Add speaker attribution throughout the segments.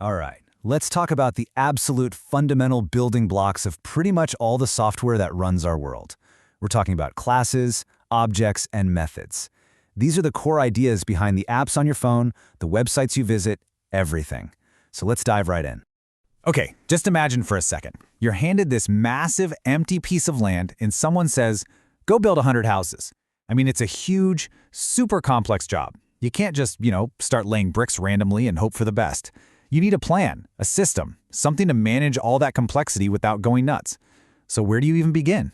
Speaker 1: All right, let's talk about the absolute fundamental building blocks of pretty much all the software that runs our world. We're talking about classes, objects, and methods. These are the core ideas behind the apps on your phone, the websites you visit, everything. So let's dive right in. Okay, just imagine for a second. You're handed this massive, empty piece of land and someone says, go build 100 houses. I mean, it's a huge, super complex job. You can't just, start laying bricks randomly and hope for the best. You need a plan, a system, something to manage all that complexity without going nuts. So where do you even begin?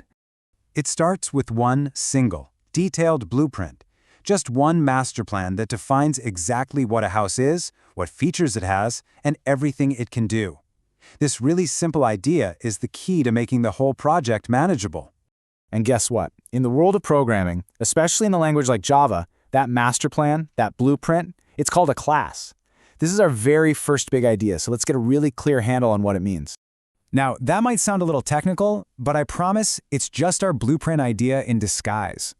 Speaker 2: It starts with one single, detailed blueprint. Just one master plan that defines exactly what a house is, what features it has, and everything it can do. This really simple idea is the key to making the whole project manageable.
Speaker 3: And guess what? In the world of programming, especially in a language like Java, that master plan, that blueprint, it's called a class. This is our very first big idea, so let's get a really clear handle on what it means.
Speaker 1: Now, that might sound a little technical, but I promise it's just our blueprint idea in disguise.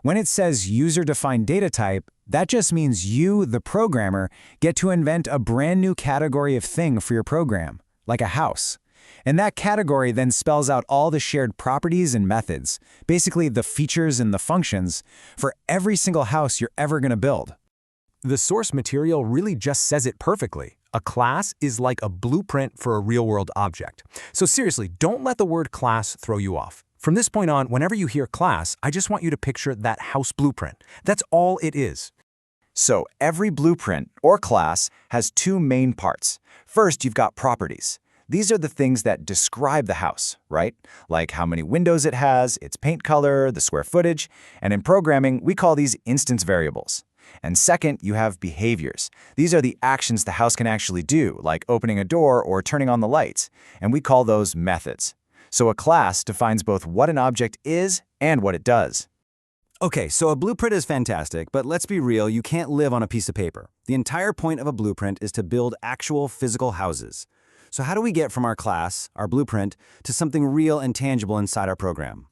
Speaker 1: When it says user-defined data type, that just means you, the programmer, get to invent a brand new category of thing for your program, like a house. And that category then spells out all the shared properties and methods, basically the features and the functions, for every single house you're ever going to build.
Speaker 4: The source material really just says it perfectly. A class is like a blueprint for a real-world object. So seriously, don't let the word class throw you off. From this point on, whenever you hear class, I just want you to picture that house blueprint. That's all it is.
Speaker 5: So every blueprint, or class, has two main parts. First, you've got properties. These are the things that describe the house, right? Like how many windows it has, its paint color, the square footage, and in programming, we call these instance variables. And second, you have behaviors. These are the actions the house can actually do, like opening a door or turning on the lights, and we call those methods. So a class defines both what an object is and what it does.
Speaker 6: Okay, so a blueprint is fantastic, but let's be real, you can't live on a piece of paper. The entire point of a blueprint is to build actual physical houses. So how do we get from our class, our blueprint, to something real and tangible inside our program?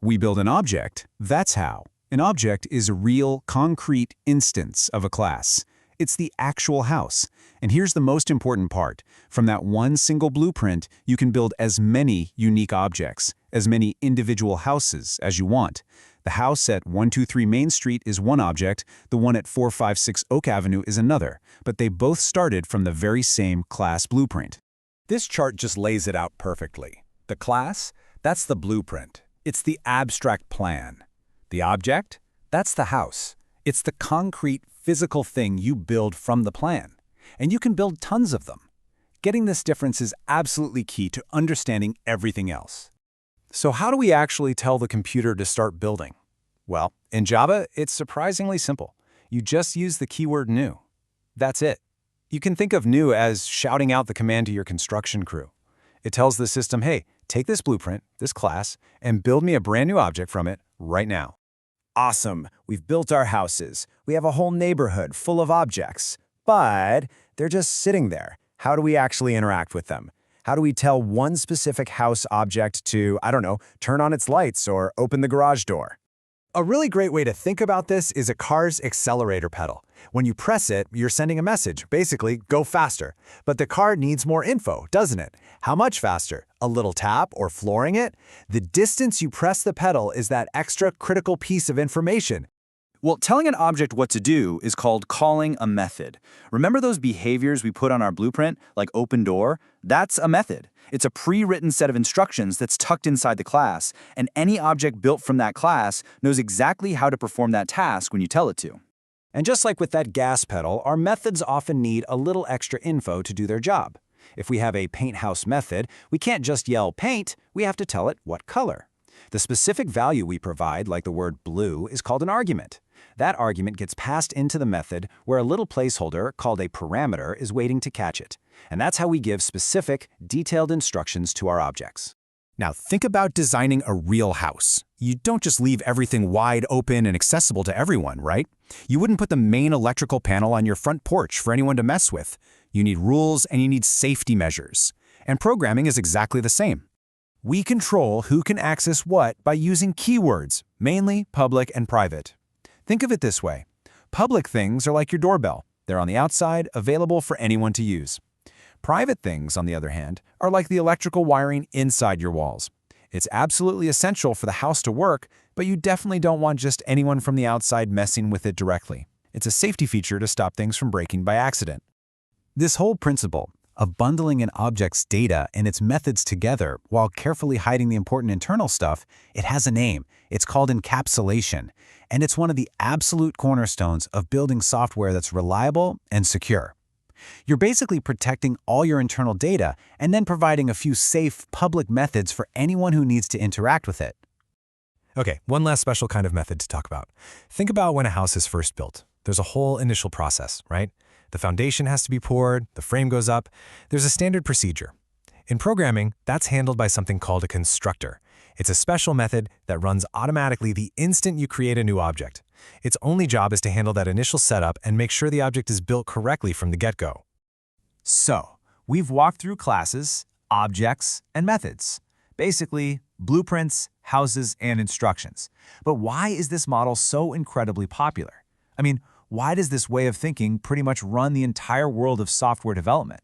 Speaker 2: We build an object. That's how. An object is a real, concrete instance of a class. It's the actual house. And here's the most important part. From that one single blueprint, you can build as many unique objects, as many individual houses as you want. The house at 123 Main Street is one object, the one at 456 Oak Avenue is another, but they both started from the very same class blueprint.
Speaker 7: This chart just lays it out perfectly. The class, that's the blueprint. It's the abstract plan. The object, that's the house. It's the concrete, physical thing you build from the plan. And you can build tons of them. Getting this difference is absolutely key to understanding everything else. So how do we actually tell the computer to start building? Well, in Java, it's surprisingly simple. You just use the keyword new. That's it. You can think of new as shouting out the command to your construction crew. It tells the system, hey, take this blueprint, this class, and build me a brand new object from it right now.
Speaker 5: Awesome, we've built our houses. We have a whole neighborhood full of objects, but they're just sitting there. How do we actually interact with them? How do we tell one specific house object to, turn on its lights or open the garage door?
Speaker 7: A really great way to think about this is a car's accelerator pedal. When you press it, you're sending a message, basically, go faster. But the car needs more info, doesn't it? How much faster? A little tap or flooring it? The distance you press the pedal is that extra critical piece of information.
Speaker 5: Well, telling an object what to do is called calling a method. Remember those behaviors we put on our blueprint, like open door? That's a method. It's a pre-written set of instructions that's tucked inside the class, and any object built from that class knows exactly how to perform that task when you tell it to.
Speaker 6: And just like with that gas pedal, our methods often need a little extra info to do their job. If we have a paint house method, we can't just yell paint, we have to tell it what color. The specific value we provide, like the word blue, is called an argument. That argument gets passed into the method where a little placeholder called a parameter is waiting to catch it. And that's how we give specific, detailed instructions to our objects.
Speaker 1: Now think about designing a real house. You don't just leave everything wide open and accessible to everyone, right? You wouldn't put the main electrical panel on your front porch for anyone to mess with. You need rules and you need safety measures. And programming is exactly the same. We control who can access what by using keywords, mainly public and private. Think of it this way. Public things are like your doorbell. They're on the outside, available for anyone to use.
Speaker 3: Private things, on the other hand, are like the electrical wiring inside your walls. It's absolutely essential for the house to work, but you definitely don't want just anyone from the outside messing with it directly. It's a safety feature to stop things from breaking by accident.
Speaker 2: This whole principle of bundling an object's data and its methods together while carefully hiding the important internal stuff, it has a name. It's called encapsulation, and it's one of the absolute cornerstones of building software that's reliable and secure. You're basically protecting all your internal data and then providing a few safe public methods for anyone who needs to interact with it.
Speaker 4: Okay, one last special kind of method to talk about. Think about when a house is first built. There's a whole initial process, right? The foundation has to be poured, the frame goes up. There's a standard procedure. In programming, that's handled by something called a constructor. It's a special method that runs automatically the instant you create a new object. Its only job is to handle that initial setup and make sure the object is built correctly from the get-go.
Speaker 6: So, we've walked through classes, objects, and methods. Basically, blueprints, houses, and instructions. But why is this model so incredibly popular? I mean, why does this way of thinking pretty much run the entire world of software development?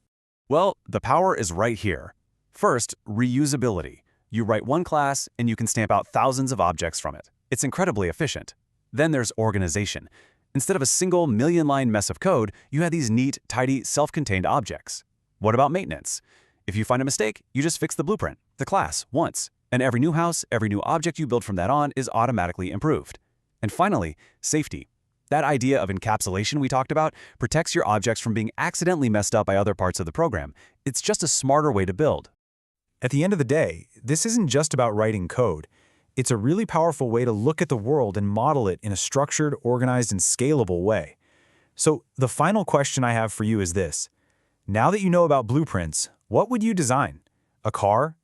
Speaker 8: Well, the power is right here. First, reusability. You write one class, and you can stamp out thousands of objects from it. It's incredibly efficient. Then there's organization. Instead of a single million-line mess of code, you have these neat, tidy, self-contained objects. What about maintenance? If you find a mistake, you just fix the blueprint, the class, once. And every new house, every new object you build from that on is automatically improved. And finally, safety. That idea of encapsulation we talked about protects your objects from being accidentally messed up by other parts of the program. It's just a smarter way to build.
Speaker 4: At the end of the day, this isn't just about writing code. It's a really powerful way to look at the world and model it in a structured, organized, and scalable way. So the final question I have for you is this. Now that you know about blueprints, what would you design? A car,